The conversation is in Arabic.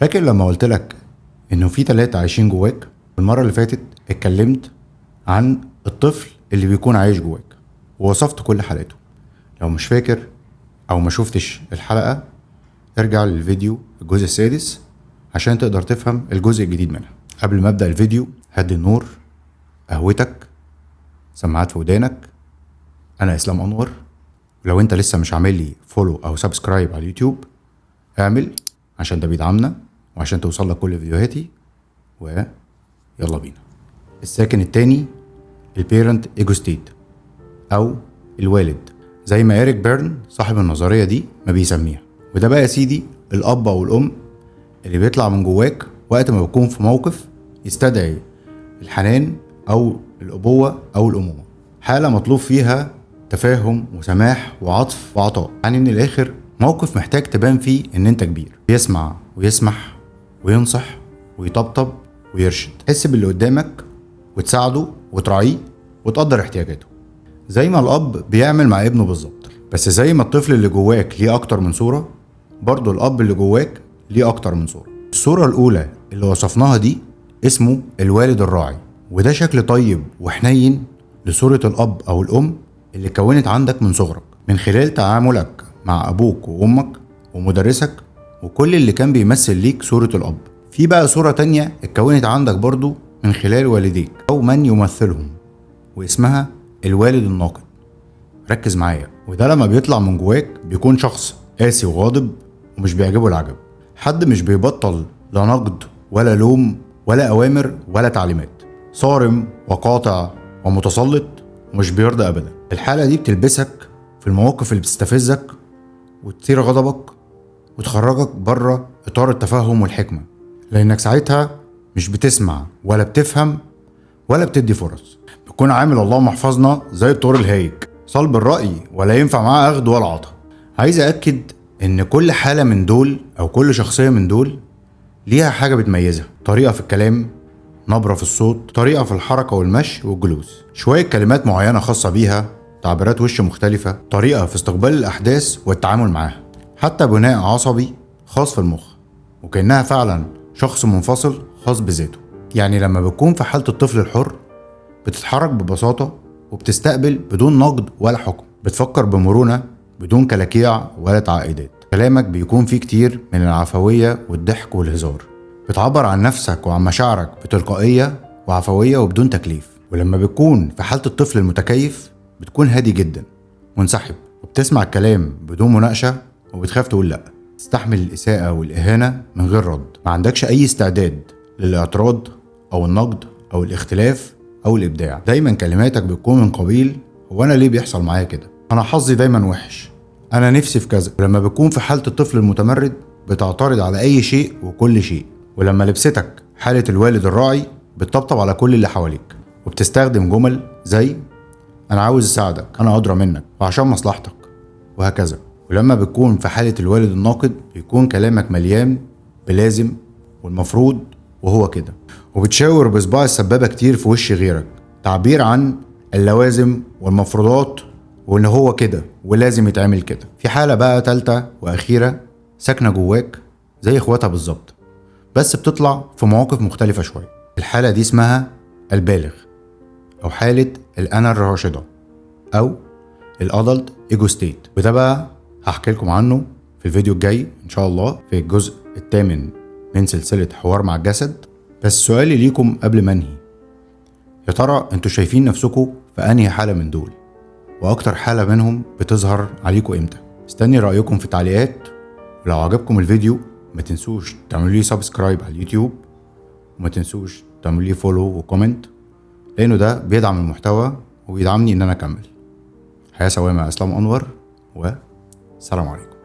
فاكر لما قلت لك انه في 3 عايشين جواك؟ المرة اللي فاتت اتكلمت عن الطفل اللي بيكون عايش جواك ووصفت كل حالاته. لو مش فاكر او ما شفتش الحلقة ارجع للفيديو الجزء السادس عشان تقدر تفهم الجزء الجديد منها. قبل ما ابدأ الفيديو هدي النور، قهوتك، سماعات في ودانك. انا اسلام انور. ولو انت لسه مش عامل لي فولو او سبسكرايب على اليوتيوب اعمل عشان ده بيدعمنا وعشان توصل لك كل فيديوهاتي. ويلا بينا. الساكن التاني البيرنت ايجو ستيت او الوالد زي ما إيريك بيرن صاحب النظرية دي ما بيسميها. وده بقى يا سيدي الاب او الام اللي بيطلع من جواك وقت ما بتكون في موقف يستدعي الحنان او الابوة او الامومة، حالة مطلوب فيها تفاهم وسماح وعطف وعطاء. يعني من الاخر موقف محتاج تبان فيه ان انت كبير، يسمع ويسمح وينصح ويطبطب ويرشد، تحس باللي قدامك وتساعده وتراعيه وتقدر احتياجاته زي ما الاب بيعمل مع ابنه بالظبط. بس زي ما الطفل اللي جواك ليه اكتر من صورة، برضو الاب اللي جواك ليه اكتر من صورة. الصورة الاولى اللي وصفناها دي اسمه الوالد الراعي، وده شكل طيب وحنين لصورة الاب او الام اللي كونت عندك من صغرك من خلال تعاملك مع ابوك وامك ومدرسك وكل اللي كان بيمثل ليك صورة الاب. في بقى صورة تانية اتكونت عندك برضو من خلال والديك او من يمثلهم واسمها الوالد الناقد. ركز معايا، وده لما بيطلع من جواك بيكون شخص قاسي وغاضب ومش بيعجبه العجب، حد مش بيبطل لا نقد ولا لوم ولا اوامر ولا تعليمات، صارم وقاطع ومتسلط ومش بيرضى ابدا. الحالة دي بتلبسك في المواقف اللي بتستفزك وتثير غضبك وتخرجك بره اطار التفاهم والحكمة، لانك ساعتها مش بتسمع ولا بتفهم ولا بتدي فرص. بتكون عامل اللهم احفظنا زي الطور الهايج، صلب الرأي ولا ينفع معاه اخد ولا عطا. عايز اكد ان كل حالة من دول او كل شخصية من دول ليها حاجة بتميزها، طريقة في الكلام، نبرة في الصوت، طريقة في الحركة والمشي والجلوس، شوية كلمات معينة خاصة بيها، تعبيرات وش مختلفة، طريقة في استقبال الأحداث والتعامل معاها، حتى بناء عصبي خاص في المخ، وكأنها فعلا شخص منفصل خاص بذاته. يعني لما بتكون في حالة الطفل الحر بتتحرك ببساطة وبتستقبل بدون نقد ولا حكم، بتفكر بمرونة بدون كلاكيع ولا تعقيدات، كلامك بيكون فيه كتير من العفوية والضحك والهزار، بتعبر عن نفسك وعن مشاعرك بتلقائية وعفوية وبدون تكليف. ولما بتكون في حالة الطفل المتكيف بتكون هادي جدا منسحب وبتسمع الكلام بدون مناقشة وبتخاف تقول لأ، تستحمل الإساءة والإهانة من غير رد، ما عندكش أي استعداد للاعتراض أو النقد أو الاختلاف أو الإبداع. دايما كلماتك بتكون من قبيل هو أنا ليه بيحصل معايا كده؟ أنا حظي دايما وحش، أنا نفسي في كذا. ولما بتكون في حالة الطفل المتمرد بتعترض على أي شيء وكل شيء. ولما لبستك حالة الوالد الراعي بتطبطب على كل اللي حواليك وبتستخدم جمل زي أنا عاوز أساعدك، أنا أدرى منك وعشان مصلحتك وهكذا. ولما بتكون في حالة الوالد الناقد بيكون كلامك مليان بلازم والمفروض وهو كده، وبتشاور بصباع السبابة كتير في وش غيرك، تعبير عن اللوازم والمفروضات وإن هو كده ولازم يتعمل كده. في حالة بقى تالتة وأخيرة ساكنة جواك زي إخواتها بالظبط، بس بتطلع في مواقف مختلفة شوية. الحالة دي اسمها البالغ أو حالة الأنا الراشدة أو الأدلت إيجو ستيت، وده بقى هحكي لكم عنه في الفيديو الجاي إن شاء الله في الجزء الثامن من سلسلة حوار مع الجسد. بس سؤالي ليكم قبل ما انهي، يا ترى انتوا شايفين نفسكم في أنهي حالة من دول؟ وأكتر حالة منهم بتظهر عليكم إمتى؟ استني رأيكم في التعليقات. ولو عجبكم الفيديو ما تنسوش تعملوا لي سبسكرايب على اليوتيوب وما تنسوش تعملوا لي فولو وكومنت، لأنه ده بيدعم المحتوى وبيدعمني إن أنا أكمل. حياة سوية مع اسلام أنور، والسلام عليكم.